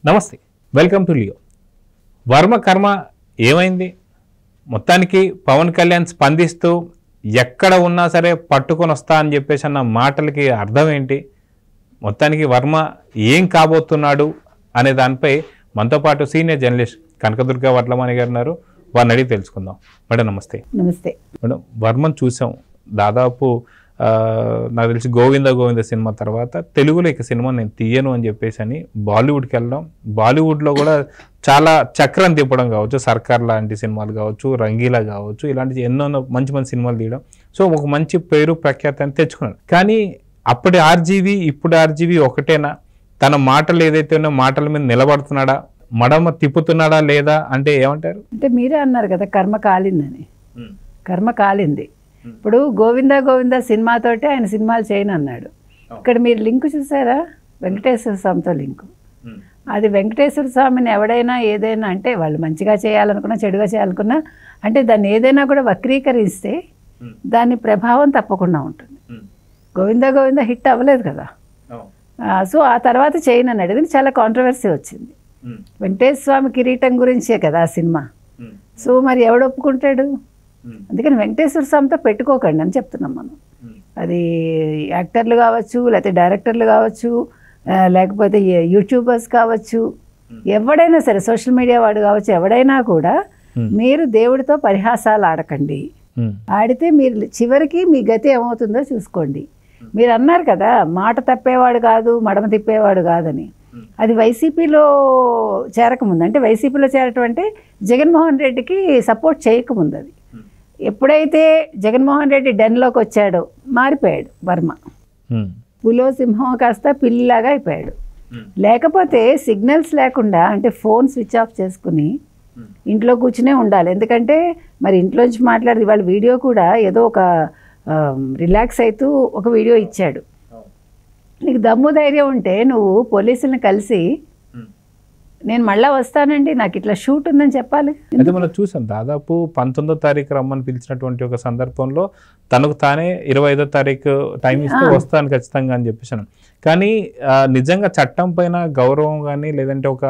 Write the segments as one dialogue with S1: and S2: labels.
S1: నమస్తే, welcome to Leo. Varma కర్మ ఏమైంది? మొత్తానికి పవన్ కళ్యాణ్ స్పందిస్తూ ఎక్కడ ఉన్నా సరే పట్టుకొని వస్తా అని చెప్పేసి అన్న మాటలకి అర్థం ఏంటి? మొత్తానికి వర్మ ఏం కాబోతున్నాడు అనే దానిపై మనతో పాటు సీనియర్ జర్నలిస్ట్ కనకదుర్గ వడ్లమాని గారు ఉన్నారు. వారిని అడిగి తెలుసుకుందాం. మేడం నమస్తే.
S2: నమస్తే
S1: మేడం, వర్మను చూసాం దాదాపు నాకు తెలిసి గోవింద సినిమా తర్వాత తెలుగులో ఇక సినిమా నేను తీయను అని చెప్పేసి అని బాలీవుడ్కి వెళ్ళడం, బాలీవుడ్లో కూడా చాలా చక్రం తిప్పడం కావచ్చు, సర్కార్ లాంటి సినిమాలు కావచ్చు, రంగీలా కావచ్చు, ఇలాంటి ఎన్నో మంచి సినిమాలు తీయడం. సో ఒక మంచి పేరు ప్రఖ్యాతి తెచ్చుకున్నాడు. కానీ అప్పటి ఆర్జీవి ఇప్పుడు ఆర్జీవి ఒకటేనా? తన మాటలు ఏదైతే ఉన్నో మాటల మీద నిలబడుతున్నాడా, మడమ తిప్పుతున్నాడా లేదా అంటే ఏమంటారు?
S2: అంటే మీరే అన్నారు కదా కర్మ కాలిందని. కర్మ కాలింది. ఇప్పుడు గోవింద సినిమాతోటే ఆయన సినిమాలు చేయను అన్నాడు. ఇక్కడ మీరు లింక్ చూసారా? వెంకటేశ్వర స్వామితో లింకు. అది వెంకటేశ్వర స్వామిని ఎవడైనా ఏదైనా అంటే వాళ్ళు మంచిగా చేయాలనుకున్నా చెడుగా చేయాలనుకున్నా అంటే దాన్ని ఏదైనా కూడా వక్రీకరిస్తే దాని ప్రభావం తప్పకుండా ఉంటుంది. గోవింద హిట్ అవ్వలేదు కదా. సో ఆ తర్వాత చేయను అన్నాడు. ఇది చాలా కాంట్రవర్సీ వచ్చింది. వెంకటేశ్వర స్వామి కిరీటం గురించే కదా ఆ సినిమా. సో మరి ఎవడు ఒప్పుకుంటాడు? అందుకని వెంకటేశ్వర స్వామితో పెట్టుకోకండి అని చెప్తున్నాం మనం. అది యాక్టర్లు కావచ్చు, లేకపోతే డైరెక్టర్లు కావచ్చు, లేకపోతే యూట్యూబర్స్ కావచ్చు, ఎవడైనా సరే సోషల్ మీడియా వాడు కావచ్చు, ఎవడైనా కూడా మీరు దేవుడితో పరిహాసాలు ఆడకండి. ఆడితే మీరు చివరికి మీ గతి ఏమవుతుందో చూసుకోండి. మీరు అన్నారు కదా మాట తప్పేవాడు కాదు మడమ తిప్పేవాడు కాదని. అది వైసీపీలో చేరకముందు, అంటే వైసీపీలో చేరటం అంటే జగన్మోహన్ రెడ్డికి సపోర్ట్ చేయకముందు. అది ఎప్పుడైతే జగన్మోహన్ రెడ్డి డెన్లోకి వచ్చాడో మారిపోయాడు వర్మ. పులో సింహం కాస్త పిల్లిలాగా అయిపోయాడు. లేకపోతే సిగ్నల్స్ లేకుండా అంటే ఫోన్ స్విచ్ ఆఫ్ చేసుకుని ఇంట్లో కూర్చునే ఉండాలి. ఎందుకంటే మరి ఇంట్లోంచి మాట్లాడేది వాళ్ళ వీడియో కూడా ఏదో ఒక రిలాక్స్ అవుతూ ఒక వీడియో ఇచ్చాడు. నీకు దమ్ము ధైర్యం ఉంటే నువ్వు పోలీసులను కలిసి నేను మళ్ళీ వస్తానండి నాకు ఇట్లా షూట్ ఉందని చెప్పాలి.
S1: అయితే మనం చూసాం దాదాపు 19వ తారీఖు రమ్మని పిలిచినటువంటి ఒక సందర్భంలో తనకు తానే 25వ తారీఖు టైం ఇస్తే వస్తాను ఖచ్చితంగా అని చెప్పేసాను. కానీ నిజంగా చట్టం పైన గౌరవం కానీ లేదంటే ఒక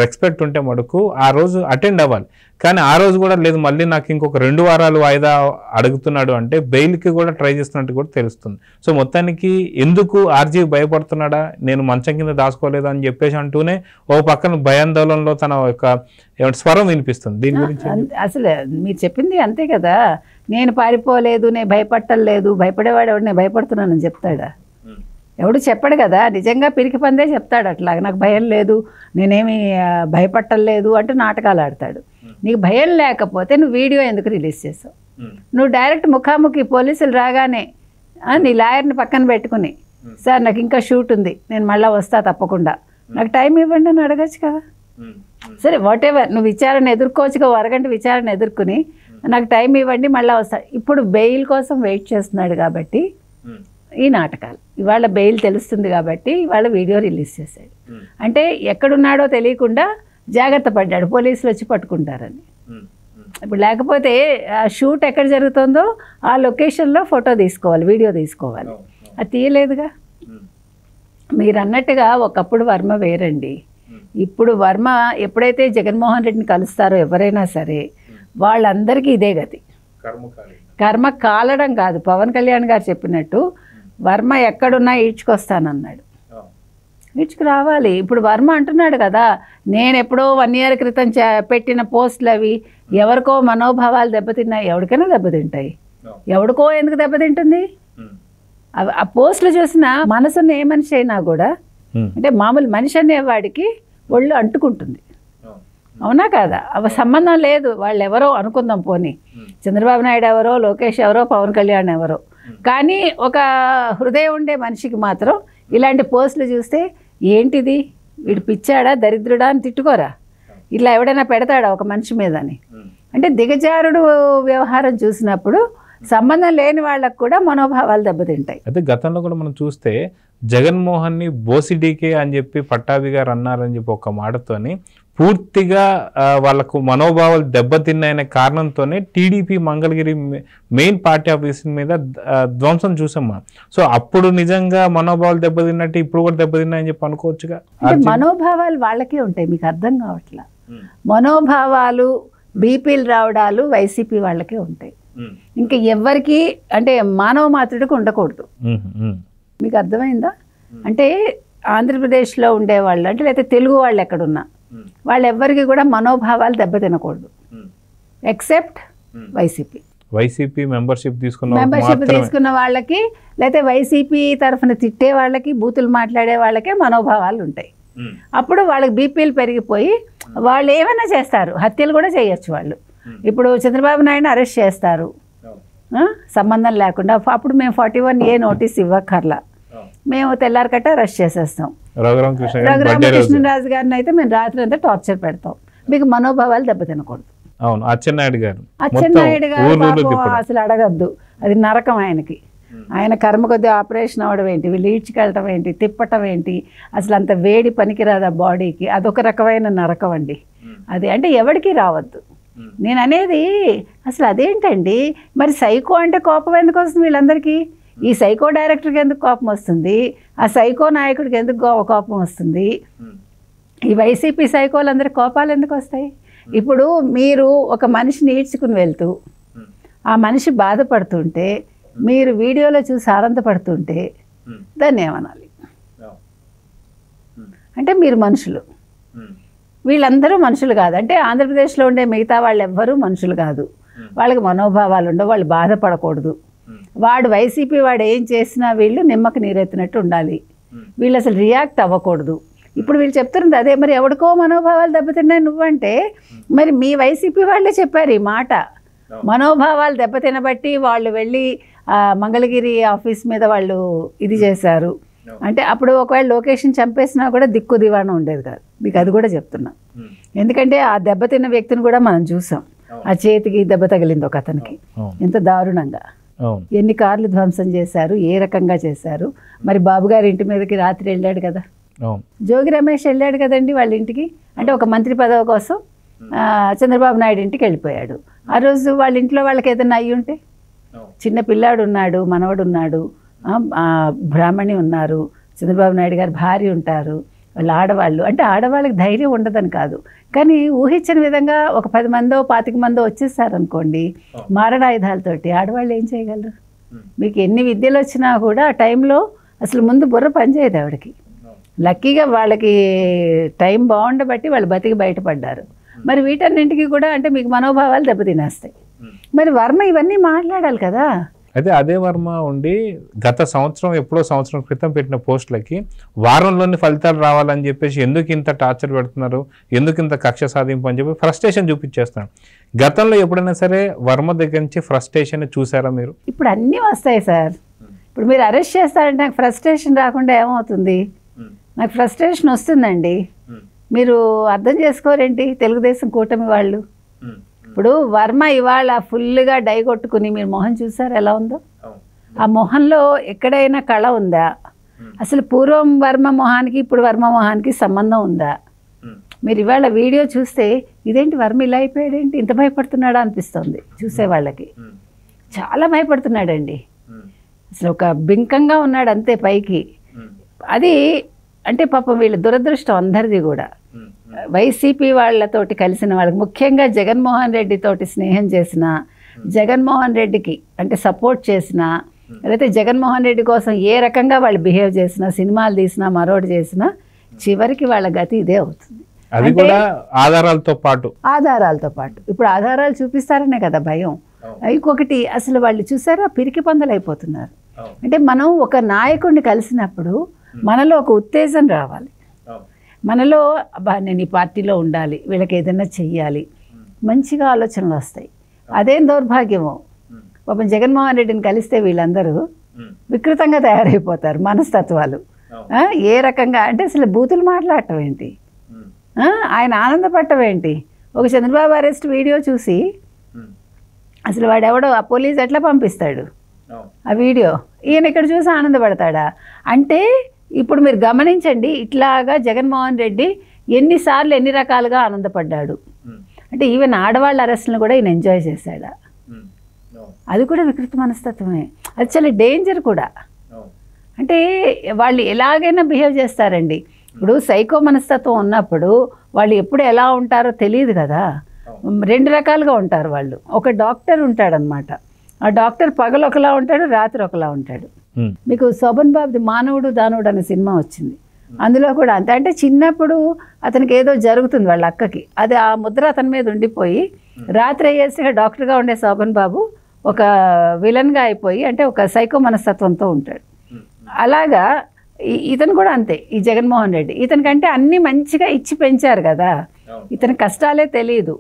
S1: రెస్పెక్ట్ ఉంటే మటుకు ఆ రోజు అటెండ్ అవ్వాలి. కానీ ఆ రోజు కూడా లేదు, మళ్ళీ నాకు ఇంకొక 2 వారాలు వాయిదా అడుగుతున్నాడు అంటే బెయిల్కి కూడా ట్రై చేస్తున్నట్టు కూడా తెలుస్తుంది. సో మొత్తానికి ఎందుకు ఆర్జీవి భయపడుతున్నాడా, నేను మంచం కింద దాచుకోలేదు అని చెప్పేసి అంటూనే ఓ పక్కన భయాందోళనలో తన యొక్క స్వరం వినిపిస్తుంది. దీని గురించి
S2: అసలు మీరు చెప్పింది అంతే కదా. నేను పారిపోలేదు, నేను భయపట్టలేదు, భయపడేవాడు ఎవడు నేను భయపడుతున్నానని చెప్తాడా? ఎవడు చెప్పడు కదా. నిజంగా పిరికి పందే చెప్తాడు అట్లా, నాకు భయం లేదు, నేనేమి భయపట్టలేదు అంటూ నాటకాలు ఆడతాడు. నీకు భయం లేకపోతే నువ్వు వీడియో ఎందుకు రిలీజ్ చేసావు? నువ్వు డైరెక్ట్ ముఖాముఖి పోలీసులు రాగానే నీ లాయర్ని పక్కన పెట్టుకుని సార్ నాకు ఇంకా షూట్ ఉంది నేను మళ్ళీ వస్తా తప్పకుండా నాకు టైం ఇవ్వండి అని అడగచ్చు కదా. సరే వాట్ ఎవర్, నువ్వు విచారణ ఎదుర్కోవచ్చుగా, అరగంట విచారణ ఎదుర్కొని నాకు టైం ఇవ్వండి మళ్ళీ వస్తా. ఇప్పుడు బెయిల్ కోసం వెయిట్ చేస్తున్నాడు కాబట్టి ఈ నాటకాలు. ఇవాళ బెయిల్ తెలుస్తుంది కాబట్టి ఇవాళ వీడియో రిలీజ్ చేశాడు. అంటే ఎక్కడున్నాడో తెలియకుండా జాగ్రత్త పడ్డాడు, పోలీసులు వచ్చి పట్టుకుంటారని. ఇప్పుడు లేకపోతే ఆ షూట్ ఎక్కడ జరుగుతుందో ఆ లొకేషన్లో ఫోటో తీసుకోవాలి, వీడియో తీసుకోవాలి. అది తీయలేదుగా. మీరు అన్నట్టుగా ఒకప్పుడు వర్మ వేరండి. ఇప్పుడు వర్మ ఎప్పుడైతే జగన్మోహన్ రెడ్డిని కలుస్తారో ఎవరైనా సరే వాళ్ళందరికీ ఇదే గతి. కర్మ కాలడం కాదు, పవన్ కళ్యాణ్ గారు చెప్పినట్టు వర్మ ఎక్కడున్నా ఈడ్చుకొస్తానన్నాడు. ఈడ్చుకు రావాలి. ఇప్పుడు వర్మ అంటున్నాడు కదా నేను ఎప్పుడో 1 year క్రితం పెట్టిన పోస్టులు అవి ఎవరికో మనోభావాలు దెబ్బతిన్నాయి. ఎవరికైనా దెబ్బతింటాయి, ఎవరికో ఎందుకు దెబ్బతింటుంది? ఆ పోస్టులు చూసిన మనసున్న ఏ మనిషి అయినా కూడా అంటే మామూలు మనిషి అనేవాడికి ఒళ్ళు అంటుకుంటుంది. అవునా కాదా? అవి సంబంధం లేదు, వాళ్ళు ఎవరో అనుకుందాం, పోనీ చంద్రబాబు నాయుడు ఎవరో, లోకేష్ ఎవరో, పవన్ కళ్యాణ్ ఎవరో. కానీ ఒక హృదయం ఉండే మనిషికి మాత్రం ఇలాంటి పోస్టులు చూస్తే ఏంటిది, వీడు పిచ్చాడా దరిద్రుడా అని తిట్టుకోరా? ఇలా ఎవడైనా పెడతాడా ఒక మనిషి మీదని? అంటే దిగజారుడు వ్యవహారం చూసినప్పుడు సంబంధం లేని వాళ్ళకు కూడా మనోభావాలు దెబ్బతింటాయి.
S1: అయితే గతంలో కూడా మనం చూస్తే జగన్మోహన్ని బోసిడీకే అని చెప్పి పట్టాభి గారు అన్నారని చెప్పి ఒక మాటతోని పూర్తిగా వాళ్ళకు మనోభావాలు దెబ్బతిన్నాయనే కారణంతోనే TDP Mangalagiri main party office మీద ధ్వంసం చూసాం మనం. సో అప్పుడు నిజంగా మనోభావాలు దెబ్బతిన్నట్టు ఇప్పుడు కూడా దెబ్బతిన్నాయని చెప్పి అనుకోవచ్చుగా.
S2: మనోభావాలు వాళ్ళకే ఉంటాయి, మీకు అర్థం కావట్లా. మనోభావాలు బీపీలు రావడాలు వైసీపీ వాళ్ళకే ఉంటాయి. ఇంకా ఎవరికి అంటే మానవ మాత్రుడికి ఉండకూడదు. మీకు అర్థమైందా? అంటే ఆంధ్రప్రదేశ్లో ఉండేవాళ్ళు అంటే లేకపోతే తెలుగు వాళ్ళు ఎక్కడున్నా వాళ్ళు ఎవ్వరికి కూడా మనోభావాలు దెబ్బతినకూడదు ఎక్సెప్ట్ వైసీపీ మెంబర్షిప్ తీసుకున్న వాళ్ళకి లేకపోతే వైసీపీ తరఫున తిట్టే వాళ్ళకి బూతులు మాట్లాడే వాళ్ళకే మనోభావాలు ఉంటాయి. అప్పుడు వాళ్ళకి బీపీలు పెరిగిపోయి వాళ్ళు ఏమైనా చేస్తారు, హత్యలు కూడా చేయొచ్చు వాళ్ళు. ఇప్పుడు చంద్రబాబు నాయుడు అరెస్ట్ చేస్తారు సంబంధం లేకుండా, అప్పుడు మేము 41A నోటీస్ ఇవ్వక్కర్లా, మేము తెల్లారికట్ట అరెస్ట్ చేసేస్తాం. రఘురామకృష్ణరాజు గారిని అయితే మేము రాత్రి అంతా టార్చర్ పెడతాం, మీకు మనోభావాలు దెబ్బతినకూడదు.
S1: అచ్చెన్నాయుడు గారు
S2: అసలు అడగద్దు, అది నరకం ఆయనకి. ఆయన కర్మ కొద్ది ఆపరేషన్ అవ్వడం ఏంటి, వీళ్ళు ఈడ్చుకెళ్ళటం ఏంటి, తిప్పటం ఏంటి, అసలు అంత వేడి పనికిరాదు ఆ బాడీకి, అదొక రకమైన నరకం అండి అది. అంటే ఎవరికి రావద్దు. నేను అనేది అసలు అదేంటండి, మరి సైకో అంటే కోపం ఎందుకు వస్తుంది వీళ్ళందరికీ? ఈ సైకో డైరెక్టర్కి ఎందుకు కోపం వస్తుంది, ఆ సైకో నాయకుడికి ఎందుకు కోపం వస్తుంది, ఈ వైసీపీ సైకోలందరి కోపాలు ఎందుకు వస్తాయి? ఇప్పుడు మీరు ఒక మనిషిని ఈడ్చుకుని వెళ్తూ ఆ మనిషి బాధపడుతుంటే మీరు వీడియోలో చూసి ఆనందపడుతుంటే దాన్ని ఏమనాలి? అంటే మీరు మనుషులు, వీళ్ళందరూ మనుషులు కాదు. అంటే ఆంధ్రప్రదేశ్లో ఉండే మిగతా వాళ్ళు ఎవ్వరూ మనుషులు కాదు, వాళ్ళకి మనోభావాలు ఉండవు, వాళ్ళు బాధపడకూడదు. వాడు వైసీపీ వాడు ఏం చేసినా వీళ్ళు నిమ్మకు నీరెత్తినట్టు ఉండాలి, వీళ్ళు అసలు రియాక్ట్ అవ్వకూడదు. ఇప్పుడు వీళ్ళు చెప్తున్నది అదే. మరి ఎవడికో మనోభావాలు దెబ్బతిన్నాయి నువ్వంటే, మరి మీ వైసీపీ వాళ్ళే చెప్పారు ఈ మాట. మనోభావాలు దెబ్బతినబట్టి వాళ్ళు వెళ్ళి మంగళగిరి ఆఫీస్ మీద వాళ్ళు ఇది చేశారు అంటే, అప్పుడు ఒకవేళ లొకేషన్ చంపేసినా కూడా దిక్కు దివాణం ఉండేది కాదు. మీకు అది కూడా చెప్తున్నా, ఎందుకంటే ఆ దెబ్బతిన్న వ్యక్తిని కూడా మనం చూసాం. ఆ చేతికి దెబ్బ తగిలింది ఒక అతనికి, ఎంత దారుణంగా, ఎన్ని కార్లు ధ్వంసం చేశారు, ఏ రకంగా చేశారు. మరి బాబు గారి ఇంటి మీదకి రాత్రి వెళ్ళాడు కదా, జోగి రమేష్ వెళ్ళాడు కదండి వాళ్ళ ఇంటికి. అంటే ఒక మంత్రి పదవి కోసం చంద్రబాబు నాయుడు ఇంటికి వెళ్ళిపోయాడు. ఆ రోజు వాళ్ళ ఇంట్లో వాళ్ళకి ఏదైనా అయ్యి ఉంటే, చిన్న పిల్లాడు ఉన్నాడు, మనవడు ఉన్నాడు, బ్రాహ్మణి ఉన్నారు, చంద్రబాబు నాయుడు గారి భార్య ఉంటారు, వాళ్ళు ఆడవాళ్ళు. అంటే ఆడవాళ్ళకి ధైర్యం ఉండదని కాదు, కానీ ఊహించని విధంగా ఒక 10 మందో 25 మందో వచ్చేసారనుకోండి మారణాయుధాలతోటి, ఆడవాళ్ళు ఏం చేయగలరు? మీకు ఎన్ని విద్యలు వచ్చినా కూడా ఆ టైంలో అసలు ముందు బుర్ర పనిచేయదు ఆవిడకి. లక్కీగా వాళ్ళకి టైం బాగుండబట్టి వాళ్ళు బతికి బయటపడ్డారు. మరి వీటన్నింటికి కూడా అంటే మీకు మనోభావాలు దెబ్బతినేస్తాయి. మరి వర్మ ఇవన్నీ మాట్లాడాలి కదా.
S1: అయితే అదే వర్మ ఉండి గత సంవత్సరం ఎప్పుడో సంవత్సరం క్రితం పెట్టిన పోస్టులకి వారంలోని ఫలితాలు రావాలని చెప్పేసి ఎందుకు ఇంత టార్చర్ పెడుతున్నారు, ఎందుకు ఇంత కక్ష సాధింపు అని చెప్పి ఫ్రస్ట్రేషన్ చూపించేస్తున్నాడు. గతంలో ఎప్పుడైనా సరే వర్మ దగ్గర నుంచి ఫ్రస్ట్రేషన్ చూసారా మీరు?
S2: ఇప్పుడు అన్నీ వస్తాయి సార్. ఇప్పుడు మీరు అరెస్ట్ చేస్తారంటే నాకు ఫ్రస్ట్రేషన్ రాకుండా ఏమవుతుంది? నాకు ఫ్రస్ట్రేషన్ వస్తుందండి. మీరు అర్థం చేసుకోరేంటి తెలుగుదేశం కూటమి వాళ్ళు? ఇప్పుడు వర్మ ఇవాళ ఫుల్గా డై కొట్టుకుని మీరు మొహం చూసారు ఎలా ఉందో? ఆ మొహంలో ఎక్కడైనా కళ ఉందా? అసలు పూర్వం వర్మ మొహానికి ఇప్పుడు వర్మ మొహానికి సంబంధం ఉందా? మీరు ఇవాళ వీడియో చూస్తే ఇదేంటి వర్మ ఇలా అయిపోయాడేంటి, ఇంత భయపడుతున్నాడా అనిపిస్తుంది చూసే వాళ్ళకి. చాలా భయపడుతున్నాడండి, అసలు ఒక బింకంగా ఉన్నాడు అంతే పైకి. అది అంటే పాపం వీళ్ళ దురదృష్టం అందరిది కూడా. వైసీపీ వాళ్ళతోటి కలిసిన వాళ్ళకి, ముఖ్యంగా జగన్మోహన్ రెడ్డి తోటి స్నేహం చేసిన, జగన్మోహన్ రెడ్డికి అంటే సపోర్ట్ చేసిన, లేకపోతే జగన్మోహన్ రెడ్డి కోసం ఏ రకంగా వాళ్ళు బిహేవ్ చేసినా, సినిమాలు తీసినా, మరొకటి చేసినా, చివరికి వాళ్ళ గతి ఇదే అవుతుంది.
S1: అది కూడా ఆధారాలతో పాటు.
S2: ఇప్పుడు ఆధారాలు చూపిస్తారనే కదా భయం. ఇంకొకటి అసలు వాళ్ళు చూసారా పిరికి పందలు అయిపోతున్నారు. అంటే మనం ఒక నాయకుడిని కలిసినప్పుడు మనలో ఒక ఉత్తేజం రావాలి, మనలో అబ్బా నేను ఈ పార్టీలో ఉండాలి, వీళ్ళకి ఏదైనా చెయ్యాలి, మంచిగా ఆలోచనలు వస్తాయి. అదేం దౌర్భాగ్యమో, పాపం జగన్మోహన్ రెడ్డిని కలిస్తే వీళ్ళందరూ వికృతంగా తయారైపోతారు మనస్తత్వాలు. ఏ రకంగా అంటే అసలు బూతులు మాట్లాడటం ఏంటి, ఆయన ఆనందపడటం ఏంటి? ఒక చంద్రబాబు అరెస్ట్ వీడియో చూసి అసలు వాడెవడో ఆ పోలీస్ ఎట్లా పంపిస్తాడు ఆ వీడియో? ఈయన ఇక్కడ చూసి ఆనందపడతాడా? అంటే ఇప్పుడు మీరు గమనించండి, ఇట్లాగా జగన్మోహన్ రెడ్డి ఎన్నిసార్లు ఎన్ని రకాలుగా ఆనందపడ్డాడు. అంటే ఈవెన్ ఆడవాళ్ళ అరెస్ట్లను కూడా ఈయన ఎంజాయ్ చేశాడా? అది కూడా వికృత మనస్తత్వమే. అది చాలా డేంజర్ కూడా. అంటే వాళ్ళు ఎలాగైనా బిహేవ్ చేస్తారండి. ఇప్పుడు సైకో మనస్తత్వం ఉన్నప్పుడు వాళ్ళు ఎప్పుడు ఎలా ఉంటారో తెలియదు కదా. 2 రకాలుగా ఉంటారు వాళ్ళు. ఒక డాక్టర్ ఉంటాడనమాట. ఆ డాక్టర్ పగలు ఒకలా ఉంటాడు, రాత్రి ఒకలా ఉంటాడు. మీకు శోభన్ బాబుది మానవుడు దానవుడు అనే సినిమా వచ్చింది. అందులో కూడా అంతే. అంటే చిన్నప్పుడు అతనికి ఏదో జరుగుతుంది వాళ్ళ అక్కకి, అది ఆ ముద్ర అతని మీద ఉండిపోయి రాత్రి అయ్యేసి డాక్టర్గా ఉండే శోభన్ బాబు ఒక విలన్గా అయిపోయి, అంటే ఒక సైకో మనస్తత్వంతో ఉంటాడు. అలాగా ఇతను కూడా అంతే. ఈ జగన్మోహన్ రెడ్డి ఇతనికంటే అన్నీ మంచిగా ఇచ్చి పెంచారు కదా, ఇతని కష్టాలే తెలియదు.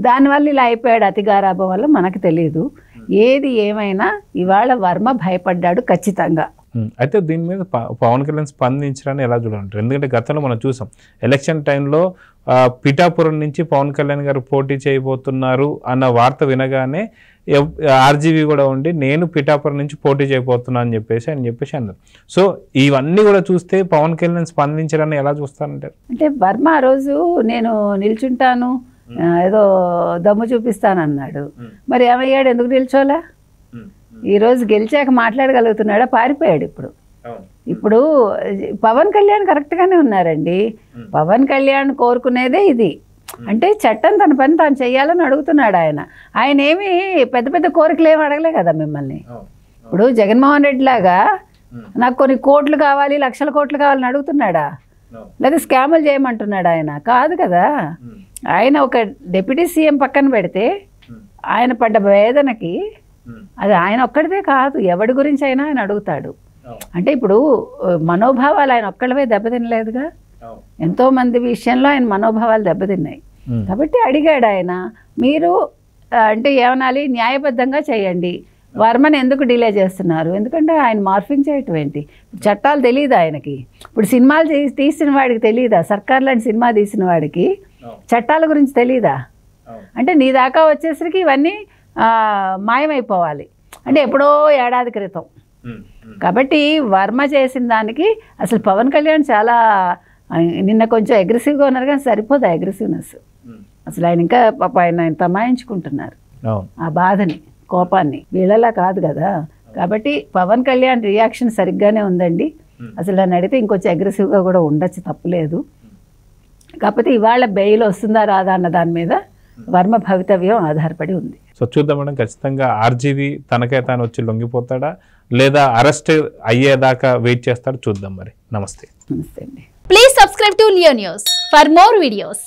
S2: దానివల్ల ఇలా అయిపోయాడు. అతిగారాభం వల్ల మనకు తెలియదు. ఏది ఏమైనా ఇవాళ వర్మ భయపడ్డాడు ఖచ్చితంగా.
S1: అయితే దీని మీద పవన్ కళ్యాణ్ స్పందించడాన్ని ఎలా చూడాలంటారు? ఎందుకంటే గతంలో మనం చూసాం ఎలక్షన్ టైంలో పిఠాపురం నుంచి పవన్ కళ్యాణ్ గారు పోటీ చేయబోతున్నారు అన్న వార్త వినగానే ఆర్జీవీ కూడా ఉండి నేను పిఠాపురం నుంచి పోటీ చేయబోతున్నా అని చెప్పేసి అన్నారు. సో ఇవన్నీ కూడా చూస్తే పవన్ కళ్యాణ్ స్పందించడాన్ని ఎలా చూస్తానంటారు?
S2: అంటే వర్మ ఆ రోజు నేను నిల్చుంటాను, ఏదో దమ్ము చూపిస్తానన్నాడు. మరి ఏమయ్యాడు? ఎందుకు నిల్చోలా? ఈరోజు గెలిచాక మాట్లాడగలుగుతున్నాడా? పారిపోయాడు. ఇప్పుడు పవన్ కళ్యాణ్ కరెక్ట్గానే ఉన్నారండి. పవన్ కళ్యాణ్ కోరుకునేదే ఇది. అంటే చట్టం తన పని తాను చెయ్యాలని అడుగుతున్నాడు ఆయన. ఆయన ఏమి పెద్ద పెద్ద కోరికలు ఏమి అడగలే కదా మిమ్మల్ని. ఇప్పుడు జగన్మోహన్ రెడ్డి లాగా నాకు కొన్ని కోట్లు కావాలి, లక్షల కోట్లు కావాలని అడుగుతున్నాడా? లేదా స్కాములు చేయమంటున్నాడు ఆయన? కాదు కదా. ఆయన ఒక డిప్యూటీ సీఎం పక్కన పెడితే ఆయన పడ్డ వేదనకి అది ఆయన ఒక్కడిదే కాదు, ఎవడి గురించి అయినా ఆయన అడుగుతాడు. అంటే ఇప్పుడు మనోభావాలు ఆయన ఒక్కళ్ళవే దెబ్బతినలేదుగా, ఎంతోమంది విషయంలో ఆయన మనోభావాలు దెబ్బతిన్నాయి. కాబట్టి అడిగాడు ఆయన, మీరు అంటే ఏమనాలి, న్యాయబద్ధంగా చేయండి, వర్మని ఎందుకు డిలే చేస్తున్నారు? ఎందుకంటే ఆయన మార్ఫింగ్ చేయటం ఏంటి? చట్టాలు తెలియదు ఆయనకి. ఇప్పుడు సినిమాలు తీసిన వాడికి తెలియదా? సర్కార్ లాంటి సినిమా తీసిన వాడికి చట్టాల గురించి తెలీదా? అంటే నీ దాకా వచ్చేసరికి ఇవన్నీ మాయమైపోవాలి. అంటే ఎప్పుడో ఏడాది క్రితం. కాబట్టి వర్మ చేసిన దానికి అసలు పవన్ కళ్యాణ్ చాలా నిన్న కొంచెం అగ్రెసివ్గా ఉన్నారు, కానీ సరిపోదు అగ్రెసివ్నెస్. అసలు ఆయన ఇంకా ఆయన తమాయించుకుంటున్నారు ఆ బాధని, కోపాన్ని. వీళ్ళలా కాదు కదా. కాబట్టి పవన్ కళ్యాణ్ రియాక్షన్ సరిగ్గానే ఉందండి. అసలు నన్ను అడిగితే ఇంకొంచెం అగ్రెసివ్గా కూడా ఉండొచ్చు, తప్పులేదు. కాకపోతే ఇవాళ బెయిల్ వస్తుందా రాదా అన్న దాని మీద వర్మ భవితవ్యం ఆధారపడి ఉంది.
S1: సో చూద్దాం మేడం, ఖచ్చితంగా ఆర్జీవీ తనకే తాను వచ్చి లొంగిపోతాడా లేదా అరెస్ట్ అయ్యేదాకా వెయిట్ చేస్తాడు? చూద్దాం మరి. నమస్తే.
S2: నమస్తే అండి.
S3: Please subscribe to Leo news for more videos.